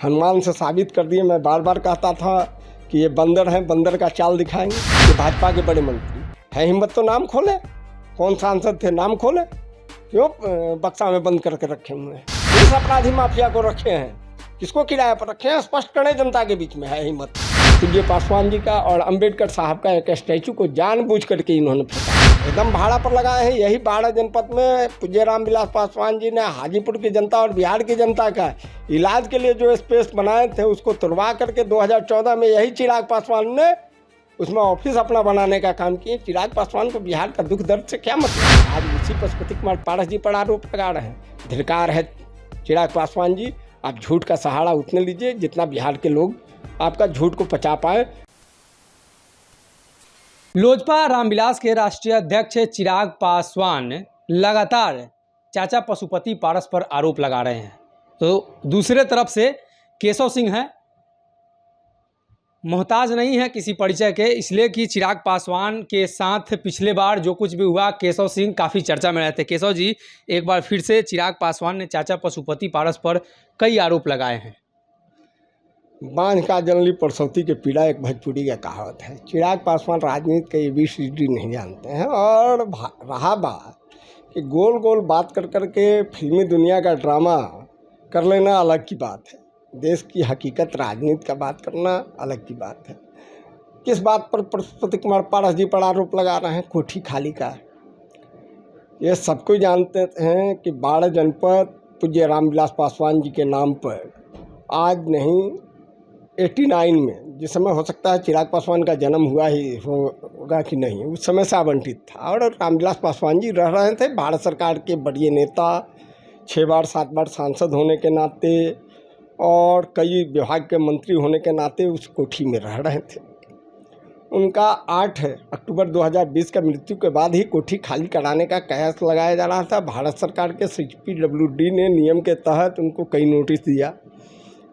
हनुमान से साबित कर दिए। मैं बार बार कहता था कि ये बंदर हैं, बंदर का चाल दिखाएंगे। ये भाजपा के बड़े मंत्री है, हिम्मत तो नाम खोले। कौन सांसद थे, नाम खोले। क्यों बक्सा में बंद करके रखे हुए हैं? किस अपराधी माफिया को रखे हैं, किसको किराए पर रखे हैं, स्पष्ट करें। जनता के बीच में है हिम्मत। पूज्य पासवान जी का और अंबेडकर साहब का एक स्टैचू को जानबूझ करके इन्होंने फेंका, एकदम भाड़ा पर लगाए हैं। यही बाड़ा जनपद में पूज्य रामविलास पासवान जी ने हाजीपुर की जनता और बिहार की जनता का इलाज के लिए जो स्पेस बनाए थे उसको तुड़वा करके 2014 में यही चिराग पासवान ने उसमें ऑफिस अपना बनाने का काम किए। चिराग पासवान को बिहार का दुख दर्द से क्या मतलब? आज उसी पशुपति कुमार पारस जी पर आरोप लगा रहे हैं। धिक्कार है चिराग पासवान जी, आप झूठ का सहारा उतने लीजिए जितना बिहार के लोग आपका झूठ को पचा पाए। लोजपा रामविलास के राष्ट्रीय अध्यक्ष चिराग पासवान लगातार चाचा पशुपति पारस पर आरोप लगा रहे हैं, तो दूसरे तरफ से केशव सिंह हैं, मोहताज नहीं है किसी परिचय के, इसलिए कि चिराग पासवान के साथ पिछले बार जो कुछ भी हुआ केशव सिंह काफ़ी चर्चा में रहे थे। केशव जी, एक बार फिर से चिराग पासवान ने चाचा पशुपति पारस पर कई आरोप लगाए हैं। बांझ का जनली परसौती के पीड़ा, एक भोजपुरी का कहावत है। चिराग पासवान राजनीति का ABCD नहीं जानते हैं। और रहा बात कि गोल गोल बात कर कर के फिल्मी दुनिया का ड्रामा कर लेना अलग की बात है, देश की हकीकत राजनीति का बात करना अलग की बात है। किस बात पर पशुपति कुमार पारस जी पर आरोप लगा रहे हैं? कोठी खाली का। ये सबको जानते हैं कि बाड़ा जनपद पूज्य रामविलास पासवान जी के नाम पर आज नहीं 89 में, जिस समय हो सकता है चिराग पासवान का जन्म हुआ ही होगा कि नहीं, उस समय से आवंटित था। और रामविलास पासवान जी रह रहे थे भारत सरकार के बड़े नेता, 6 बार 7 बार सांसद होने के नाते और कई विभाग के मंत्री होने के नाते उस कोठी में रह रहे थे। उनका 8 अक्टूबर 2020 का मृत्यु के बाद ही कोठी खाली कराने का कयास लगाया जा रहा था। भारत सरकार के CPWD ने नियम के तहत उनको कई नोटिस दिया।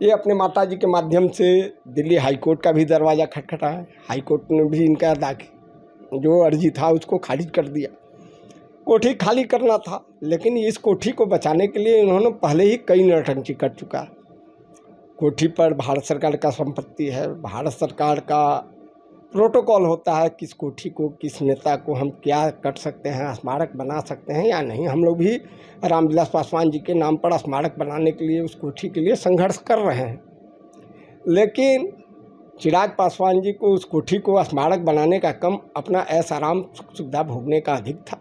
ये अपने माताजी के माध्यम से दिल्ली हाई कोर्ट का भी दरवाज़ा खटखटाया। हाई कोर्ट ने भी इनका जो अर्जी था उसको खारिज कर दिया। कोठी खाली करना था, लेकिन इस कोठी को बचाने के लिए इन्होंने पहले ही कई नौटंकी कर चुका। कोठी पर भारत सरकार का संपत्ति है, भारत सरकार का प्रोटोकॉल होता है किस कोठी को, किस नेता को हम क्या कर सकते हैं, स्मारक बना सकते हैं या नहीं। हम लोग भी रामविलास पासवान जी के नाम पर स्मारक बनाने के लिए, उस कोठी के लिए संघर्ष कर रहे हैं। लेकिन चिराग पासवान जी को उस कोठी को स्मारक बनाने का कम अपना ऐश आराम सुविधा भोगने का अधिक था,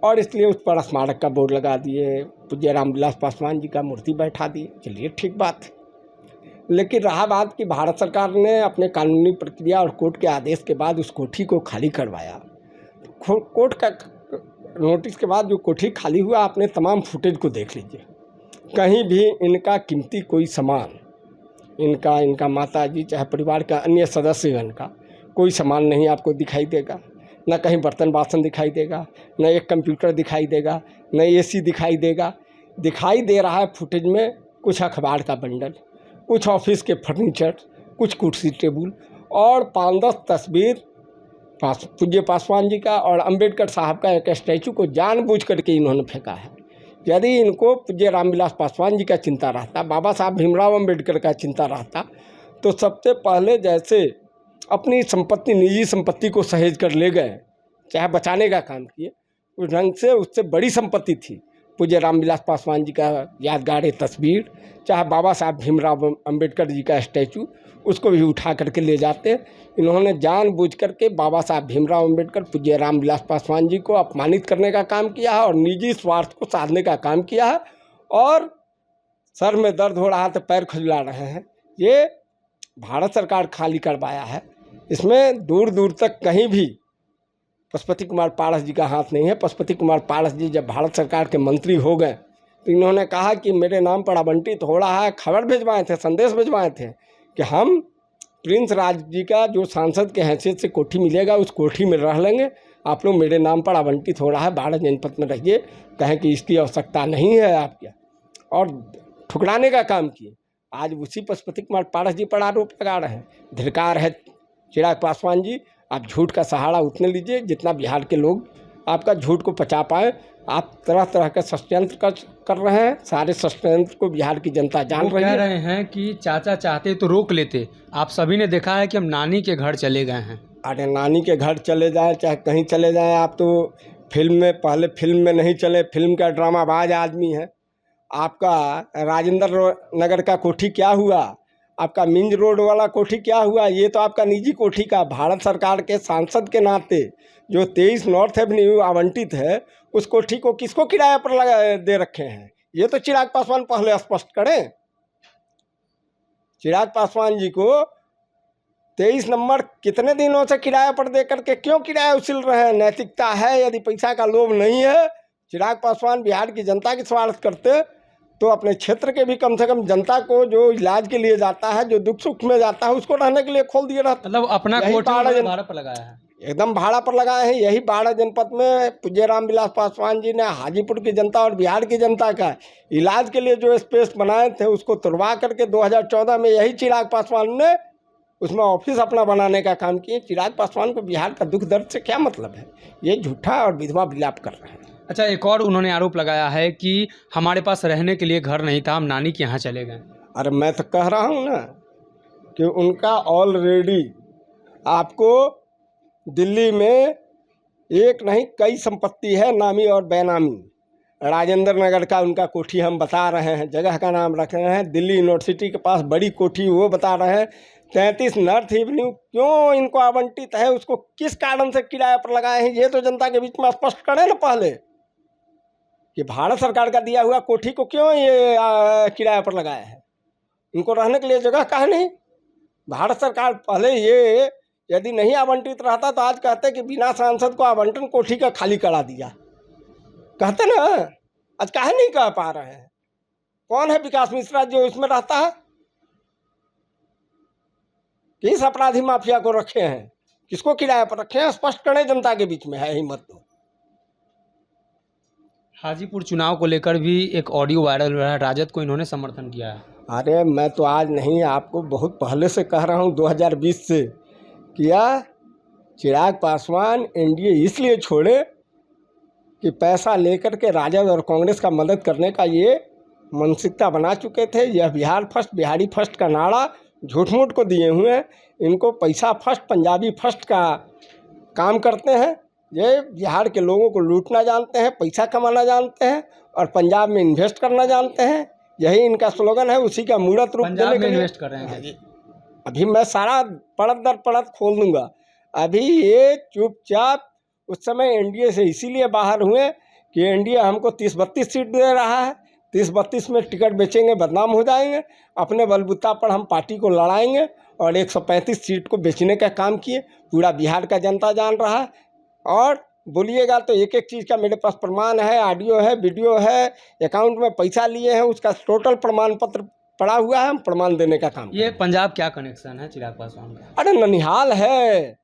और इसलिए उस पर स्मारक का बोर्ड लगा दिए, पूज्य रामविलास पासवान जी का मूर्ति बैठा दिए। चलिए ठीक बात है। लेकिन रहा बात कि भारत सरकार ने अपने कानूनी प्रक्रिया और कोर्ट के आदेश के बाद उस कोठी को खाली करवाया। कोर्ट का नोटिस के बाद जो कोठी खाली हुआ, आपने तमाम फुटेज को देख लीजिए। कहीं भी इनका कीमती कोई सामान, इनका माताजी चाहे परिवार का अन्य सदस्यगण का कोई सामान नहीं आपको दिखाई देगा। न कहीं बर्तन बासन दिखाई देगा, न एक कंप्यूटर दिखाई देगा, न AC दिखाई देगा। दिखाई दे रहा है फुटेज में कुछ अखबार का बंडल, कुछ ऑफिस के फर्नीचर, कुछ कुर्सी टेबल और 5-10 तस्वीर पूज्य पासवान जी का और अंबेडकर साहब का एक स्टैचू को जानबूझ करके इन्होंने फेंका है। यदि इनको पूज्य रामविलास पासवान जी का चिंता रहता, बाबा साहब भीमराव अंबेडकर का चिंता रहता, तो सबसे पहले जैसे अपनी संपत्ति, निजी संपत्ति को सहेज कर ले गए, चाहे बचाने का काम किए, उस ढंग से उससे बड़ी संपत्ति थी पूज्य रामविलास पासवान जी का यादगार तस्वीर, चाहे बाबा साहब भीमराव अंबेडकर जी का स्टैचू, उसको भी उठा करके ले जाते। इन्होंने जानबूझ करके बाबा साहब भीमराव अंबेडकर, पूज्य रामविलास पासवान जी को अपमानित करने का काम किया है और निजी स्वार्थ को साधने का काम किया है। और सर में दर्द हो रहा है तो पैर खुजला रहे हैं। ये भारत सरकार खाली करवाया है, इसमें दूर दूर तक कहीं भी पशुपति कुमार पारस जी का हाथ नहीं है। पशुपति कुमार पारस जी जब भारत सरकार के मंत्री हो गए तो इन्होंने कहा कि मेरे नाम पर आवंटित हो रहा है, खबर भिजवाए थे, संदेश भिजवाए थे कि हम प्रिंस राज जी का जो सांसद के हैसियत से कोठी मिलेगा उस कोठी में रह लेंगे, आप लोग मेरे नाम पर आवंटित हो रहा है, बाड़ा जनपद में रहिए, कहें कि इसकी आवश्यकता नहीं है आपके, और ठुकराने का काम किए। आज उसी पशुपति कुमार पारस जी पर आरोप लगा रहे हैं। धिक्कार है चिराग पासवान जी, आप झूठ का सहारा उतने लीजिए जितना बिहार के लोग आपका झूठ को पचा पाए। आप तरह तरह के षड्यंत्र कर रहे हैं। सारे षड्यंत्र को बिहार की जनता जान वो रही कह है। रहे हैं कि चाचा चाहते तो रोक लेते, आप सभी ने देखा है कि हम नानी के घर चले गए हैं। अरे नानी के घर चले जाएं चाहे कहीं चले जाएं, आप तो फिल्म में, पहले फिल्म में नहीं चले, फिल्म का ड्रामाबाज आदमी है। आपका राजेंद्र नगर का कोठी क्या हुआ, आपका मिंज रोड वाला कोठी क्या हुआ, ये तो आपका निजी कोठी का। भारत सरकार के सांसद के नाते जो 23 नॉर्थ एवेन्यू आवंटित है, उस कोठी को किसको किराए पर लगा दे रखे हैं, ये तो चिराग पासवान पहले स्पष्ट करें। चिराग पासवान जी को 23 नंबर कितने दिनों से किराए पर दे करके क्यों किराया उछल रहे हैं? नैतिकता है, यदि पैसा का लोभ नहीं है, चिराग पासवान बिहार की जनता की स्वार्थ करते तो अपने क्षेत्र के भी कम से कम जनता को जो इलाज के लिए जाता है, जो दुख सुख में जाता है, उसको रहने के लिए खोल दिए रहता। मतलब अपना कोठी उन्होंने भाड़ा पर लगाया है, एकदम भाड़ा पर लगाए हैं। यही 12 जनपद में पूज्य रामविलास पासवान जी ने हाजीपुर की जनता और बिहार की जनता का इलाज के लिए जो स्पेस बनाए थे, उसको तुड़वा करके 2014 में यही चिराग पासवान ने उसमें ऑफिस अपना बनाने का काम किए। चिराग पासवान को बिहार का दुख दर्द से क्या मतलब है? ये झूठा और विधवा विलाप कर रहे हैं। अच्छा, एक और उन्होंने आरोप लगाया है कि हमारे पास रहने के लिए घर नहीं था, हम नानी के यहाँ चले गए। अरे मैं तो कह रहा हूँ ना कि उनका ऑलरेडी आपको दिल्ली में एक नहीं कई संपत्ति है, नामी और बेनामी। राजेंद्र नगर का उनका कोठी हम बता रहे हैं, जगह का नाम रख रहे हैं। दिल्ली यूनिवर्सिटी के पास बड़ी कोठी वो बता रहे हैं। 33 नॉर्थ एवेन्यू क्यों इनको आवंटित है, उसको किस कारण से किराए पर लगाए हैं, ये तो जनता के बीच में स्पष्ट करें ना पहले कि भारत सरकार का दिया हुआ कोठी को क्यों ये किराए पर लगाया है। इनको रहने के लिए जगह कहाँ नहीं? भारत सरकार पहले ये यदि नहीं आवंटित रहता तो आज कहते कि बिना सांसद को आवंटन कोठी का खाली करा दिया, कहते ना। आज काहे नहीं कह पा रहे हैं? कौन है विकास मिश्रा जो इसमें रहता है? किस अपराधी माफिया को रखे हैं, किसको किराए पर रखे हैं? स्पष्ट करें, जनता के बीच में है हिम्मत तो। हाजीपुर चुनाव को लेकर भी एक ऑडियो वायरल हुआ है, राजद को इन्होंने समर्थन किया है। अरे मैं तो आज नहीं, आपको बहुत पहले से कह रहा हूँ, 2020 से किया। चिराग पासवान एनडीए इसलिए छोड़े कि पैसा लेकर के राजद और कांग्रेस का मदद करने का ये मानसिकता बना चुके थे। यह बिहार फर्स्ट, बिहारी फर्स्ट का नारा झूठ मूठ को दिए हुए हैं। इनको पैसा फर्स्ट, पंजाबी फर्स्ट का काम करते हैं। ये बिहार के लोगों को लूटना जानते हैं, पैसा कमाना जानते हैं और पंजाब में इन्वेस्ट करना जानते हैं। यही इनका स्लोगन है, उसी का मूर्त रूप देने के लिए इन्वेस्ट कर रहे हैं। अभी मैं सारा पड़त दर पड़त खोल दूंगा। अभी ये चुपचाप उस समय एनडीए से इसीलिए बाहर हुए कि एनडीए हमको 30-32 सीट दे रहा है, 30-32 में टिकट बेचेंगे, बदनाम हो जाएंगे। अपने बलबूता पर हम पार्टी को लड़ाएंगे और 135 सीट को बेचने का काम किए। पूरा बिहार का जनता जान रहा है। और बोलिएगा तो एक एक चीज़ का मेरे पास प्रमाण है, ऑडियो है, वीडियो है, अकाउंट में पैसा लिए हैं उसका टोटल प्रमाण पत्र पड़ा हुआ है। हम प्रमाण देने का काम। ये पंजाब क्या कनेक्शन है चिराग पासवान का? अरे ननिहाल है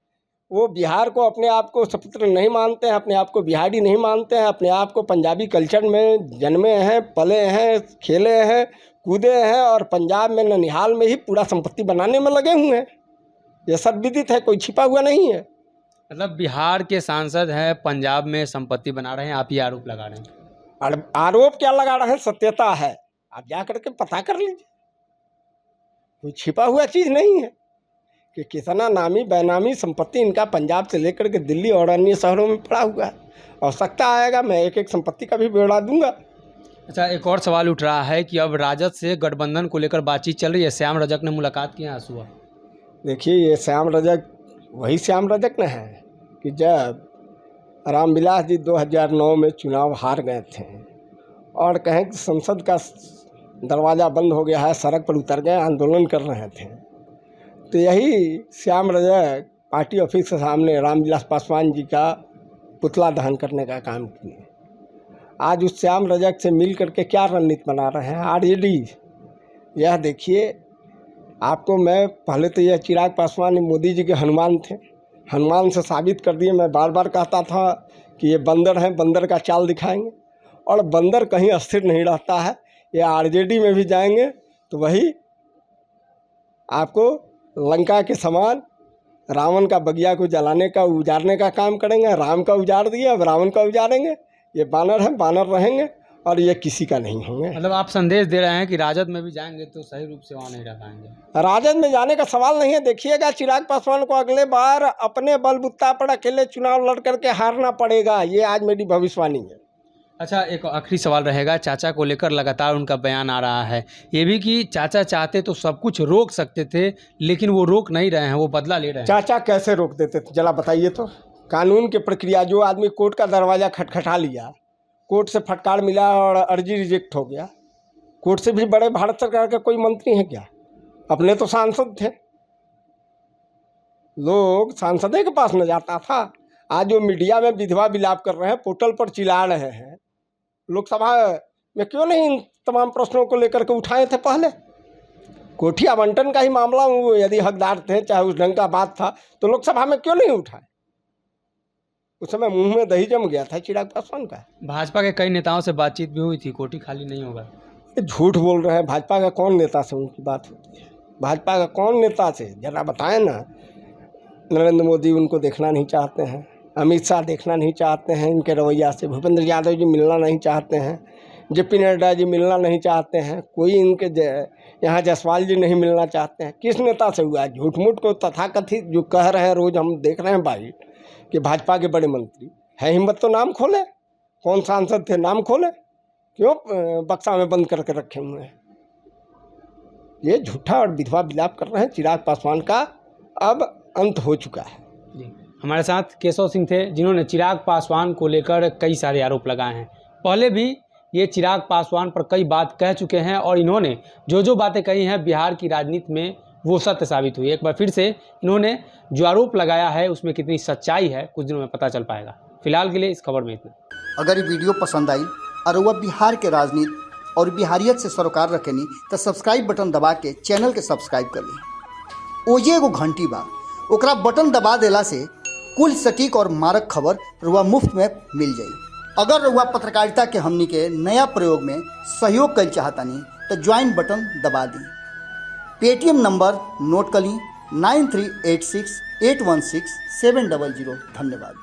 वो। बिहार को अपने आप को सपुत्र नहीं मानते हैं, अपने आप को बिहारी नहीं मानते हैं, अपने आप को पंजाबी कल्चर में जन्मे हैं, पले हैं, खेले हैं, कूदे हैं और पंजाब में ननिहाल में ही पूरा संपत्ति बनाने में लगे हुए हैं। ये सब विदित है, कोई छिपा हुआ नहीं है। मतलब बिहार के सांसद हैं, पंजाब में संपत्ति बना रहे हैं, आप ये आरोप लगा रहे हैं। और आरोप क्या लगा रहे हैं? सत्यता है, आप जा करके पता कर लीजिए। कोई छिपा हुआ चीज़ नहीं है कि कितना नामी बेनामी संपत्ति इनका पंजाब से लेकर के दिल्ली और अन्य शहरों में पड़ा हुआ है। आवश्यकता आएगा मैं एक एक संपत्ति का भी ब्यौरा दूंगा। अच्छा, एक और सवाल उठ रहा है कि अब राजद से गठबंधन को लेकर बातचीत चल रही है। श्याम रजक ने मुलाकात की है आंसुआ। देखिए, ये श्याम रजक वही श्याम रजक न है कि जब रामविलास जी 2009 में चुनाव हार गए थे और कहें कि संसद का दरवाज़ा बंद हो गया है, सड़क पर उतर गए, आंदोलन कर रहे थे, तो यही श्याम रजक पार्टी ऑफिस के सामने रामविलास पासवान जी का पुतला दहन करने का काम किए। आज उस श्याम रजक से मिल करके क्या रणनीति बना रहे हैं आरजेडी। यह देखिए, आपको मैं पहले तो यह चिराग पासवान मोदी जी के हनुमान थे, हनुमान से साबित कर दिए। मैं बार बार कहता था कि ये बंदर हैं, बंदर का चाल दिखाएंगे और बंदर कहीं अस्थिर नहीं रहता है। ये आरजेडी में भी जाएंगे तो वही आपको लंका के समान रावण का बगिया को जलाने का, उजाड़ने का काम करेंगे। राम का उजाड़ दिए, अब रावण का उजाड़ेंगे। ये बानर हैं, बानर रहेंगे और ये किसी का नहीं होंगे। मतलब आप संदेश दे रहे हैं कि राजद में भी जाएंगे तो सही रूप से वहाँ नहीं रह पाएंगे। राजद में जाने का सवाल नहीं है। देखिएगा चिराग पासवान को अगले बार अपने बलबुत्ता पर अकेले चुनाव लड़ करके हारना पड़ेगा, ये आज मेरी भविष्यवाणी है। अच्छा, एक आखिरी सवाल रहेगा। चाचा को लेकर लगातार उनका बयान आ रहा है, ये भी कि चाचा चाहते तो सब कुछ रोक सकते थे, लेकिन वो रोक नहीं रहे हैं, वो बदला ले रहे हैं। चाचा कैसे रोक देते थे, जरा बताइए तो। कानून की प्रक्रिया, जो आदमी कोर्ट का दरवाज़ा खटखटा लिया, कोर्ट से फटकार मिला और अर्जी रिजेक्ट हो गया, कोर्ट से भी बड़े भारत सरकार के कोई मंत्री हैं क्या? अपने तो सांसद थे, लोग सांसद के पास न जाता था। आज जो मीडिया में विधवा विलाप कर रहे हैं, पोर्टल पर चिल्ला रहे हैं, लोकसभा में क्यों नहीं इन तमाम प्रश्नों को लेकर के उठाए थे पहले? कोठी आवंटन का ही मामला, वो यदि हकदार थे, चाहे उस ढंग का बात था, तो लोकसभा में क्यों नहीं उठाए? उस समय मुंह में दही जम गया था चिराग पासवान का। भाजपा के कई नेताओं से बातचीत भी हुई थी, कोठी खाली नहीं होगा। ये झूठ बोल रहे हैं। भाजपा का कौन नेता से उनकी बात होती है? भाजपा का कौन नेता से, जरा बताएं ना। नरेंद्र मोदी उनको देखना नहीं चाहते हैं, अमित शाह देखना नहीं चाहते हैं इनके रवैया से, भूपेंद्र यादव जी मिलना नहीं चाहते हैं, जेपी नड्डा जी मिलना नहीं चाहते हैं, कोई इनके यहाँ जायसवाल जी नहीं मिलना चाहते हैं। किस नेता से हुआ? झूठ मूठ को तथाकथित जो कह रहे हैं, रोज़ हम देख रहे हैं भाई कि भाजपा के बड़े मंत्री है, हिम्मत तो नाम खोले। कौन सांसद थे, नाम खोले, क्यों बक्सा में बंद करके रखे हुए हैं? ये झूठा और विधवा विलाप कर रहे हैं। चिराग पासवान का अब अंत हो चुका है। जी, हमारे साथ केशव सिंह थे, जिन्होंने चिराग पासवान को लेकर कई सारे आरोप लगाए हैं। पहले भी ये चिराग पासवान पर कई बात कह चुके हैं और इन्होंने जो जो बातें कही हैं बिहार की राजनीति में वो सत्य साबित हुई। एक बार फिर से इन्होंने जो आरोप लगाया है उसमें कितनी सच्चाई है, कुछ दिनों में पता चल पाएगा। फिलहाल के लिए इस खबर में इतना। अगर ये वीडियो पसंद आई और वह बिहार के राजनीति और बिहारियत से सरोकार रखेनी तो सब्सक्राइब बटन दबा के चैनल के सब्सक्राइब कर ली। ओजे एगो घंटी बा, ओकरा बटन दबा देला से कुल सटीक और मारक खबर रुआ मुफ्त में मिल जाई। अगर रुआ पत्रकारिता के हमनी के नया प्रयोग में सहयोग कर चाहतानी तो ज्वाइन बटन दबा दी। पेटीएम नंबर नोट कर ली 9386816700। धन्यवाद।